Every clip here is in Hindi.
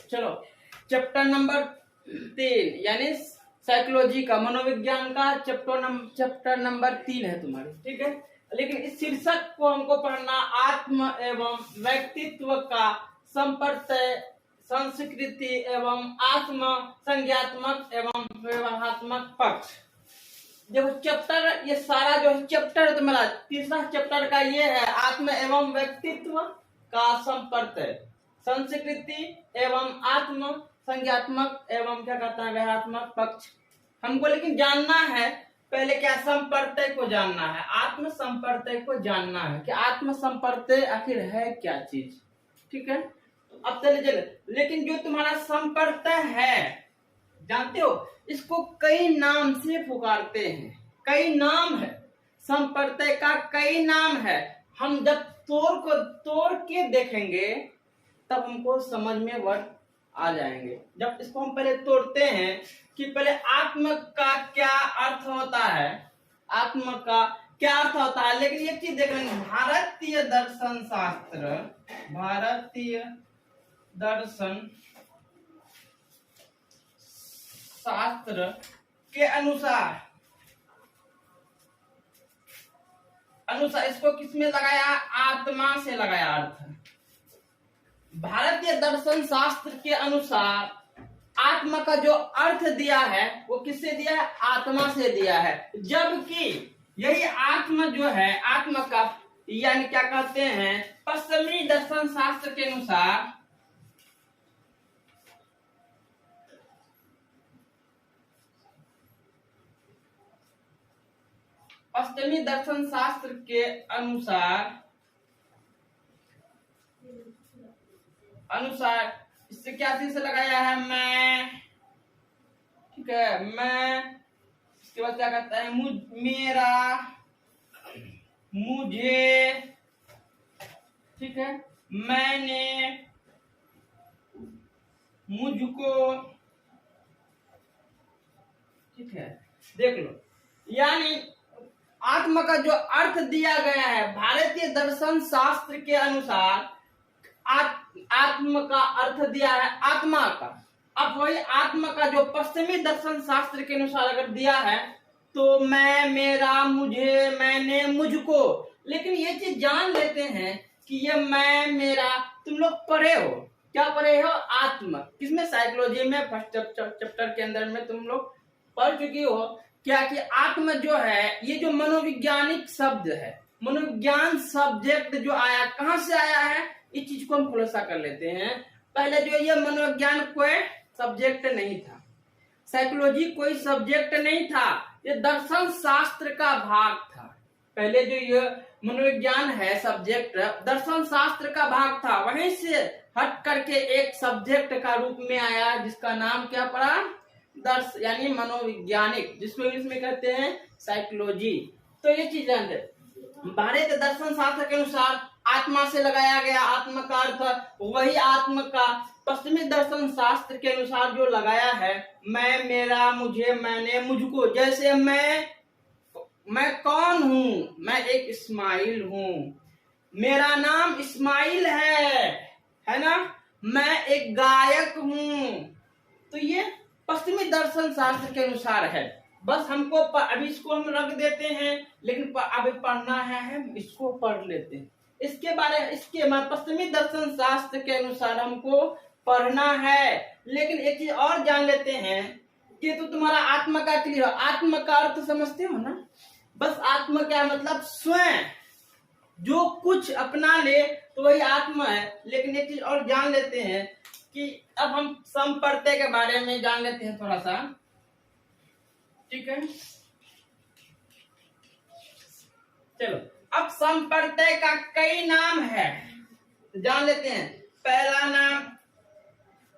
चलो चैप्टर नंबर 3 यानी साइकोलॉजी का, मनोविज्ञान का चैप्टर नंबर 3 है तुम्हारे, ठीक है। लेकिन इस शीर्षक को हमको पढ़ना आत्म एवं व्यक्तित्व का संप्रत्यय, संस्कृति एवं आत्म संज्ञात्मक एवं व्यवहारात्मक पक्ष। देखो चैप्टर, ये सारा जो चैप्टर तुम्हारा तीसरा चैप्टर का ये है, आत्म एवं व्यक्तित्व का संप्रत्यय, संस्कृति एवं आत्म संज्ञात्मक एवं क्या कहता है व्यवहारात्मक पक्ष। हमको लेकिन जानना है पहले क्या, संप्रत्यय को जानना है, आत्म संप्रत्यय को जानना है कि आत्म संप्रत्यय आखिर है क्या चीज, ठीक है। तो अब चले, लेकिन जो तुम्हारा संप्रत्यय है जानते हो, इसको कई नाम से पुकारते हैं, कई नाम है संप्रत्यय का, कई नाम है। हम जब तोड़ के देखेंगे तब हमको समझ में वर्ड आ जाएंगे। जब इसको हम पहले तोड़ते हैं कि पहले आत्म का क्या अर्थ होता है, आत्म का क्या अर्थ होता है, लेकिन एक चीज देख लेंगे, भारतीय दर्शन शास्त्र, भारतीय दर्शन शास्त्र के अनुसार इसको किसमें लगाया, आत्मा से लगाया अर्थ। भारतीय दर्शन शास्त्र के अनुसार आत्मा का जो अर्थ दिया है वो किससे दिया है, आत्मा से दिया है। जबकि यही आत्मा जो है, आत्मा का यानी क्या कहते हैं, पश्चिमी दर्शन शास्त्र के अनुसार पश्चिमी दर्शन शास्त्र के अनुसार इससे क्या चीज से लगाया है, मैं, ठीक है, मैं, इसके बाद क्या कहता है, मेरा, मुझे, ठीक है, मैंने, मुझको, ठीक है। देख लो, यानी आत्मा का जो अर्थ दिया गया है भारतीय दर्शन शास्त्र के अनुसार, आत्मा का अर्थ दिया है आत्मा का। अब वही आत्मा का जो पश्चिमी दर्शन शास्त्र के अनुसार अगर दिया है तो मैं, मेरा, मुझे, मैंने, मुझको। लेकिन ये चीज जान लेते हैं कि ये मैं, मेरा, तुम लोग पढ़े हो, क्या पढ़े हो, आत्मा, किसमें, साइकोलॉजी में फर्स्ट चैप्टर के अंदर में तुम लोग पढ़ चुकी हो क्या कि आत्म जो है ये जो मनोवैज्ञानिक शब्द है, मनोविज्ञान सब्जेक्ट जो आया, कहां से आया है, इस चीज को हम खुलासा कर लेते हैं। पहले जो ये मनोविज्ञान कोई सब्जेक्ट नहीं था, साइकोलॉजी कोई सब्जेक्ट नहीं था, ये दर्शन शास्त्र का भाग था। पहले जो ये मनोविज्ञान है सब्जेक्ट, दर्शन शास्त्र का भाग था, वहीं से हट करके एक सब्जेक्ट का रूप में आया जिसका नाम क्या पड़ा, यानी मनोवैज्ञानिक, जिसको इंग्लिश में कहते हैं साइकोलॉजी। तो ये चीज है, भारतीय दर्शन शास्त्र के अनुसार आत्मा से लगाया गया आत्मा का अर्थ, वही आत्मा का पश्चिमी दर्शन शास्त्र के अनुसार जो लगाया है, मैं, मेरा, मुझे, मैंने, मुझको। जैसे मैं कौन हूँ, मैं एक इस्माइल हूँ, मेरा नाम इस्माइल है ना, मैं एक गायक हूँ। तो ये पश्चिमी दर्शन शास्त्र के अनुसार है। बस हमको अभी इसको हम रख देते हैं, लेकिन अभी पढ़ना है, हम इसको पढ़ लेते हैं। इसके पश्चिमी दर्शन शास्त्र के अनुसार हमको पढ़ना है। लेकिन एक चीज और जान लेते हैं कि तो तुम्हारा आत्मा का क्लियर हो, आत्मा का अर्थ समझते हो ना, बस आत्मा क्या मतलब, स्वयं जो कुछ अपना ले तो वही आत्मा है। लेकिन एक चीज और जान लेते हैं कि अब हम संप्रत्यय के बारे में जान लेते हैं थोड़ा सा, ठीक है। चलो अब संप्रत्यय का कई नाम है तो जान लेते हैं। पहला नाम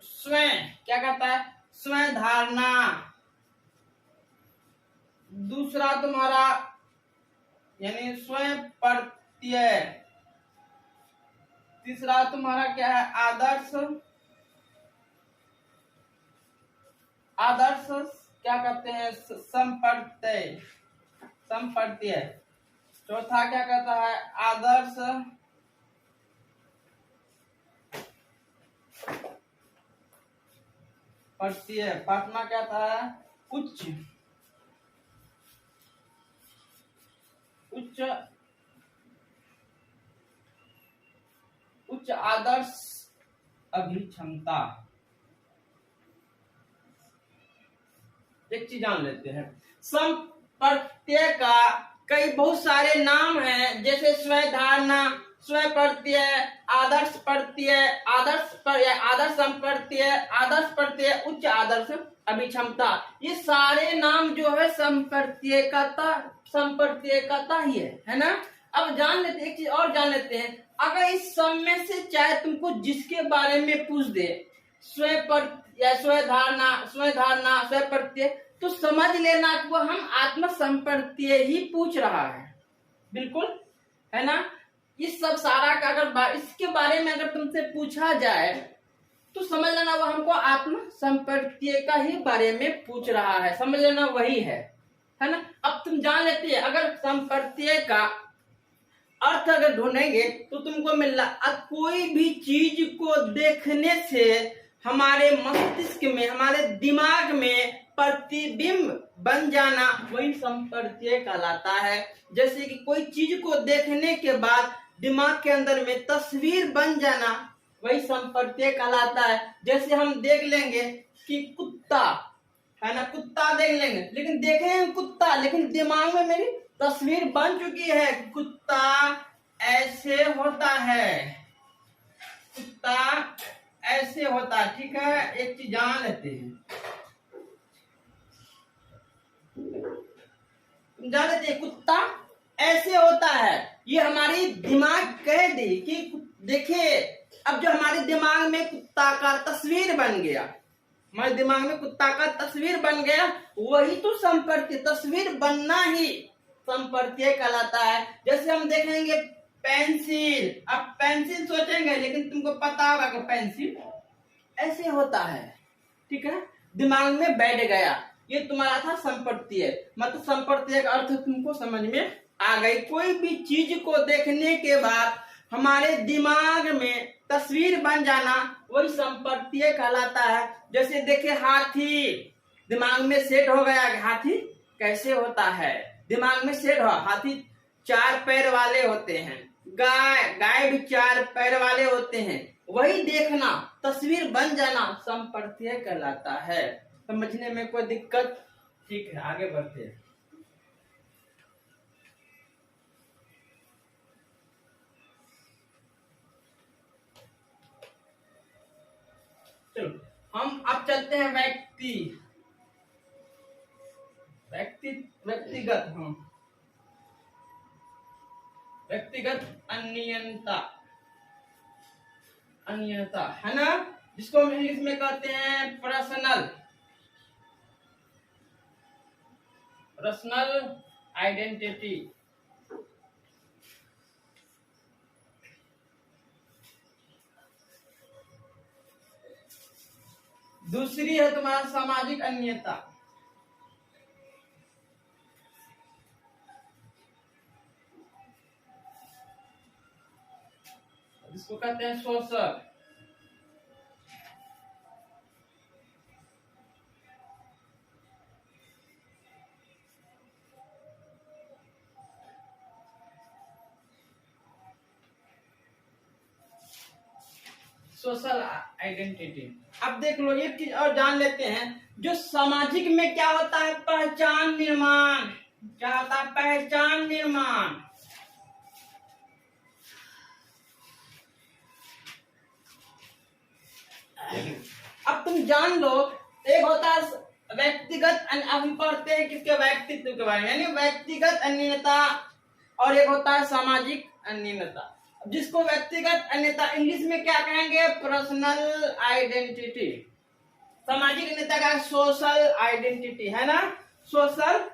स्वयं, क्या कहता है, स्वयं धारणा। दूसरा तुम्हारा यानी स्वयं प्रत्यय। तीसरा तुम्हारा क्या है, आदर्श क्या कहते हैं, संप्रत्यय। चौथा क्या कहता है, आदर्श प्रत्यय, पाठमा क्या था? उच्च, उच्च, उच्च आदर्श अभिक्षमता। एक चीज जान लेते हैं, सम प्रत्यय का कई बहुत सारे नाम हैं, जैसे स्वधारणा, स्व प्रत्यय, आदर्श प्रत्यय, आदर्श प्रत्यय, आदर्श संप्रत्यय, आदर्श प्रत्यय, उच्च आदर्श अभिक्षमता। ये सारे नाम जो है संप्रत्ययकता ही है ना। अब जान लेते, एक चीज और जान लेते हैं, अगर इस सब में से चाहे तुमको जिसके बारे में पूछ दे, स्वधारणा, स्व प्रत्यय, तो समझ लेना कि वो हम आत्म संप्रत्यय ही पूछ रहा है, बिल्कुल, है ना। इस सब सारा का अगर इसके बारे में अगर तुमसे पूछा जाए तो समझ लेना वो हमको आत्म संप्रत्यय का ही बारे में पूछ रहा है, समझ लेना वही है ना। अब तुम जान लेते हैं, अगर संप्रत्यय का अर्थ अगर ढूंढेंगे तो तुमको मिल रहा, कोई भी चीज को देखने से हमारे मस्तिष्क में, हमारे दिमाग में प्रतिबिंब बन जाना, वही संप्रत्यय कहलाता है। जैसे कि कोई चीज को देखने के बाद दिमाग के अंदर में तस्वीर बन जाना, वही संप्रत्यय कहलाता है। जैसे हम देख लेंगे कि कुत्ता है ना, कुत्ता देख लेंगे, लेकिन देखेंगे कुत्ता, लेकिन दिमाग में मेरी तस्वीर बन चुकी है, कुत्ता ऐसे होता है, कुत्ता ऐसे होता है, ठीक है। एक चीज जान लेते हैं, जान लेते हैं, कुत्ता ऐसे होता है, ये हमारी दिमाग कह दी कि देखिए, अब जो हमारे दिमाग में कुत्ता का तस्वीर बन गया, हमारे दिमाग में कुत्ता का तस्वीर बन गया, वही तो संप्रत्यय, तस्वीर बनना ही संप्रत्यय कहलाता है। जैसे हम देखेंगे पेंसिल, अब पेंसिल सोचेंगे, लेकिन तुमको पता होगा कि पेंसिल ऐसे होता है, ठीक है, दिमाग में बैठ गया, ये तुम्हारा था संप्रत्यय। मतलब संप्रत्यय का अर्थ तुमको समझ में आ गई। कोई भी चीज को देखने के बाद हमारे दिमाग में तस्वीर बन जाना, वही संप्रत्यय कहलाता है। जैसे देखे हाथी, दिमाग में सेट हो गया कि हाथी कैसे होता है, दिमाग में सेट हो, हाथी 4 पैर वाले होते हैं, गाय भी 4 पैर वाले होते हैं, वही देखना, तस्वीर बन जाना संप्रत्यय कहलाता है। समझने में कोई दिक्कत? ठीक है, आगे बढ़ते हैं। चलो हम अब चलते हैं व्यक्तिगत, हाँ, व्यक्तिगत अनियंता है ना, जिसको हम इंग्लिश में कहते हैं पर्सनल आइडेंटिटी। दूसरी है तुम्हारा सामाजिक अन्यता, जिसको कहते हैं सोशल। Social identity. अब देख लो, एक चीज और जान लेते हैं, जो सामाजिक में क्या होता है, पहचान निर्माण। क्या होता है? पहचान निर्माण। अब तुम जान लो, एक होता है व्यक्तिगत, अब हम पढ़ते हैं किसके, व्यक्तित्व के बारे में, यानी व्यक्तिगत अन्यता, और एक होता है सामाजिक अन्यता। जिसको व्यक्तिगत अन्यता इंग्लिश में क्या कहेंगे, पर्सनल आइडेंटिटी। सामाजिक अन्यता का सोशल आइडेंटिटी, है ना, सोशल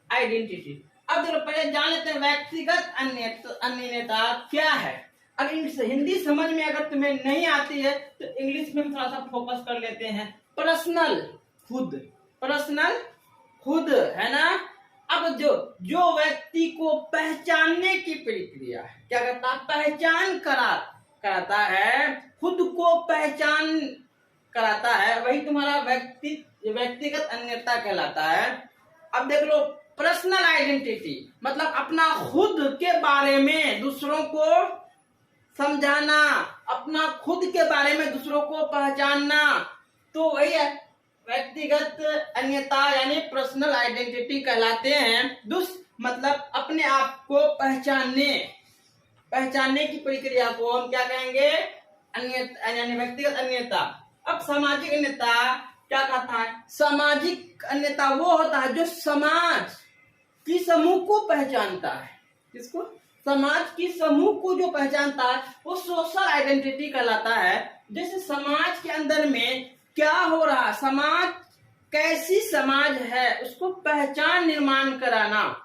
आइडेंटिटी। अब देखो, पहले जान लेते हैं व्यक्तिगत अन्यता क्या है। अगर हिंदी समझ में अगर तुम्हें नहीं आती है तो इंग्लिश में हम थोड़ा सा फोकस कर लेते हैं। पर्सनल, खुद, पर्सनल, खुद, है ना। अब जो व्यक्ति को पहचानने की प्रक्रिया है, क्या करता है, पहचान कराता है, खुद को पहचान कराता है वही तुम्हारा व्यक्तिगत अन्यता कहलाता है। अब देख लो, पर्सनल आइडेंटिटी मतलब अपना खुद के बारे में दूसरों को समझाना, अपना खुद के बारे में दूसरों को पहचानना, तो वही है व्यक्तिगत अन्यता यानी पर्सनल आइडेंटिटी कहलाते हैं। मतलब अपने आप को पहचानने की प्रक्रिया को हम क्या कहेंगे, अन्यता यानी व्यक्तिगत अन्यता। अब सामाजिक अन्यता क्या कहता है, सामाजिक अन्यता वो होता है जो समाज की समूह को पहचानता है। किसको, समाज की समूह को जो पहचानता है वो सोशल आइडेंटिटी कहलाता है। जैसे समाज के अंदर में क्या हो रहा, समाज कैसी समाज है उसको पहचान निर्माण कराना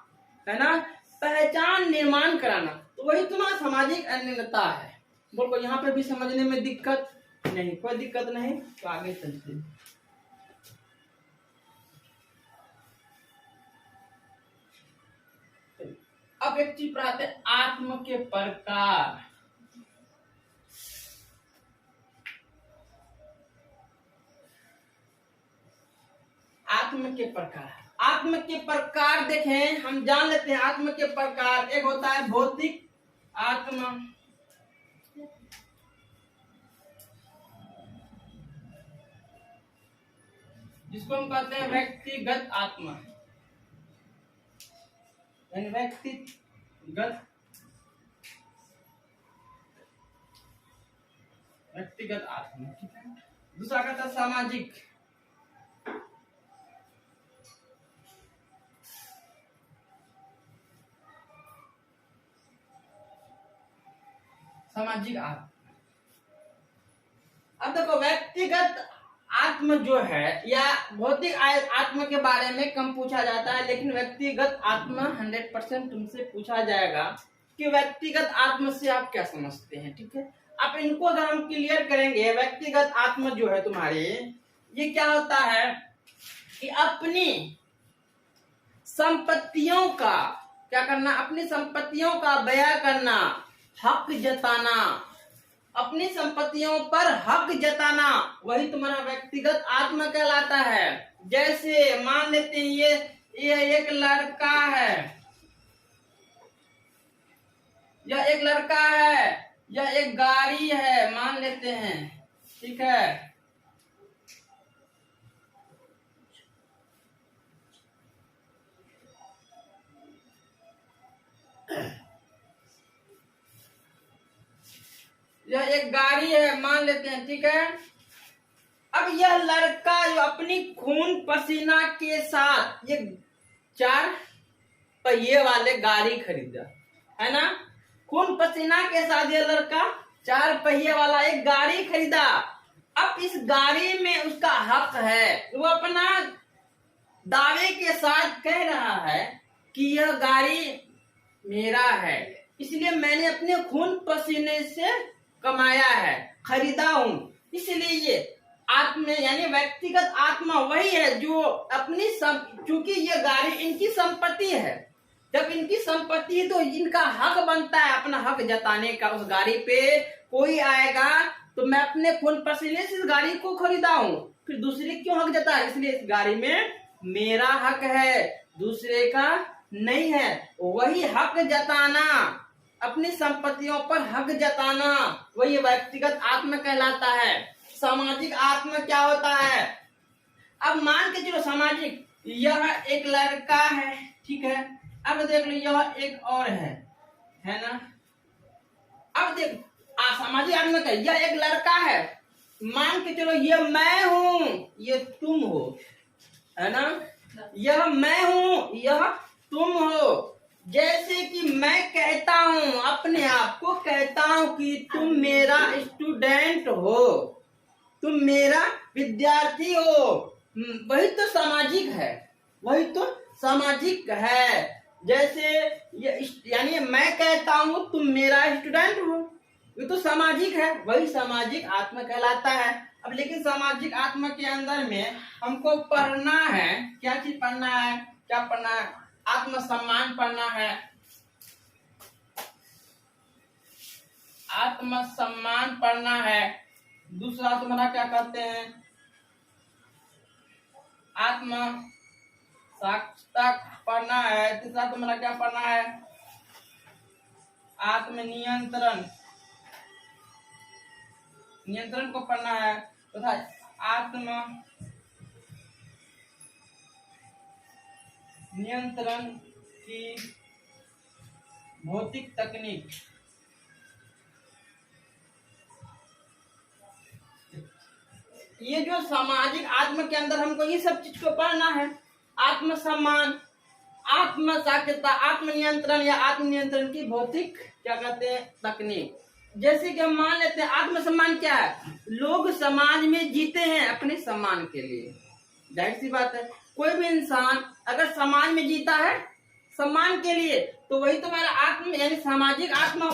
है ना, पहचान निर्माण कराना, तो वही तुम्हारा सामाजिक अन्यता है। बोलो यहाँ पे भी समझने में दिक्कत नहीं, कोई दिक्कत नहीं, तो आगे चलते हैं। अब एक चीज पढ़ाते हैं, आत्म के प्रकार। आत्म के प्रकार, आत्म के प्रकार देखें, हम जान लेते हैं आत्म के प्रकार। एक होता है भौतिक आत्मा, जिसको हम कहते हैं व्यक्तिगत आत्मा, यानी व्यक्तिगत आत्मा, ठीक है। दूसरा कहता है सामाजिक, आत्मा। अब देखो व्यक्तिगत आत्म जो है या भौतिक आत्म के बारे में कम पूछा जाता है, लेकिन व्यक्तिगत आत्मा 100% तुमसे पूछा जाएगा कि व्यक्तिगत आत्म से आप क्या समझते हैं, ठीक है। अब इनको अगर हम क्लियर करेंगे, व्यक्तिगत आत्म जो है तुम्हारे, ये क्या होता है कि अपनी संपत्तियों का क्या करना, अपनी संपत्तियों का बयां करना, हक जताना, अपनी संपत्तियों पर हक जताना, वही तुम्हारा व्यक्तिगत आत्मा कहलाता है। जैसे मान लेते हैं ये एक लड़का है, यह एक लड़का है, यह एक गाड़ी है, मान लेते हैं, ठीक है। यह एक गाड़ी है, मान लेते हैं, ठीक है। अब यह लड़का जो अपनी खून पसीना के साथ ये 4 पहिए वाले गाड़ी खरीदा है ना, खून पसीना के साथ यह लड़का 4 पहिए वाला एक गाड़ी खरीदा। अब इस गाड़ी में उसका हक है, वो अपना दावे के साथ कह रहा है कि यह गाड़ी मेरा है, इसलिए मैंने अपने खून पसीने से कमाया है, खरीदा हूं। इसलिए ये आत्मा यानी व्यक्तिगत आत्मा वही है जो अपनी चूंकि ये गाड़ी इनकी संपत्ति है, जब इनकी संपत्ति है तो इनका हक बनता है अपना हक जताने का। उस गाड़ी पे कोई आएगा तो मैं अपने खून पसीने से इस गाड़ी को खरीदा हूं, फिर दूसरे क्यों हक जता है, इसलिए इस गाड़ी में मेरा हक है, दूसरे का नहीं है। वही हक जताना, अपनी संपत्तियों पर हक जताना, वही व्यक्तिगत आत्मा कहलाता है। सामाजिक आत्मा क्या होता है, अब मान के चलो सामाजिक, यह एक लड़का है, ठीक है। अब देख लो यह एक और है ना। अब देख सामाजिक आत्मा का यह एक लड़का है, मान के चलो ये मैं हूं, ये तुम हो, है ना। यह मैं हूं, यह तुम हो। जैसे कि मैं कहता हूं, अपने आप को कहता हूं कि तुम मेरा स्टूडेंट हो, तुम मेरा विद्यार्थी हो, वही तो सामाजिक है, वही तो सामाजिक है। जैसे यानी मैं कहता हूं तुम मेरा स्टूडेंट हो, ये तो सामाजिक है, वही सामाजिक आत्मा कहलाता है। अब लेकिन सामाजिक आत्मा के अंदर में हमको पढ़ना है, क्या चीज पढ़ना है, क्या पढ़ना है, आत्मसम्मान पढ़ना है। आत्मसम्मान पढ़ना है, दूसरा तुम्हारा क्या कहते हैं, आत्म साक्षरता पढ़ना है। तीसरा तुम्हारा क्या पढ़ना है, आत्मनियंत्रण, नियंत्रण को पढ़ना है तथा आत्म नियंत्रण की भौतिक तकनीक। ये जो सामाजिक आत्म के अंदर हमको ये सब चीज को पढ़ना है, आत्म सम्मान, आत्म साक्षरता, आत्मनियंत्रण या आत्मनियंत्रण की भौतिक क्या कहते हैं तकनीक। जैसे कि हम मान लेते हैं आत्मसम्मान क्या है, लोग समाज में जीते हैं अपने सम्मान के लिए। जाहिर सी बात है, कोई भी इंसान अगर समाज में जीता है सम्मान के लिए तो वही तुम्हारा आत्म यानी सामाजिक आत्मा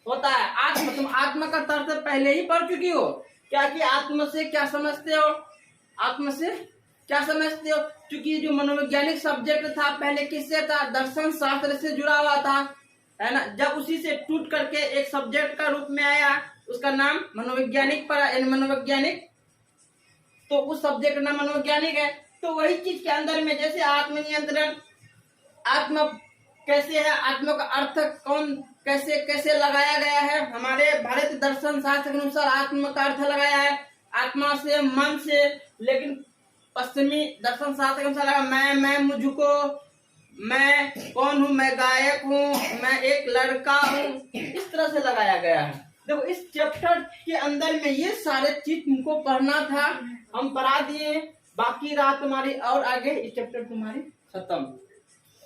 होता है। आत्म, तुम आत्मा का तर्क पहले ही पढ़ चुकी हो क्या कि आत्म से क्या समझते हो, आत्म से क्या समझते हो। क्योंकि जो मनोवैज्ञानिक सब्जेक्ट था पहले किससे था, दर्शन शास्त्र से जुड़ा हुआ था, है ना। जब उसी से टूट करके एक सब्जेक्ट का रूप में आया, उसका नाम मनोवैज्ञानिक पड़ा, यानी मनोवैज्ञानिक, तो उस सब्जेक्ट का नाम मनोवैज्ञानिक है। तो वही चीज के अंदर में जैसे आत्मनियंत्रण, आत्मा कैसे है, आत्मा का अर्थ कौन कैसे कैसे लगाया गया है, हमारे भारतीय दर्शन शास्त्र के अनुसार आत्मा का अर्थ लगाया है आत्मा से, मन से। लेकिन पश्चिमी दर्शन शास्त्र के अनुसार मैं मुझको, मैं कौन हूँ, मैं गायक हूँ, मैं एक लड़का हूँ, इस तरह से लगाया गया है। देखो इस चैप्टर के अंदर में ये सारे चीज तुमको पढ़ना था, हम पढ़ा दिए। बाकी रहा तुम्हारी और आगे इस चैप्टर तुम्हारी खत्म।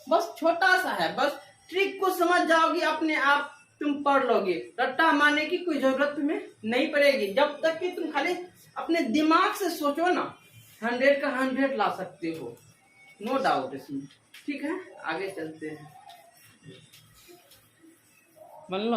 बस छोटा सा है, बस ट्रिक को समझ जाओगी अपने आप तुम पढ़ लोगे, रट्टा मारने की कोई जरूरत तुम्हें नहीं पड़ेगी। जब तक कि तुम खाली अपने दिमाग से सोचो ना, 100 का 100 ला सकते हो, नो डाउट इसमें। ठीक है, आगे चलते हैं, मान लो।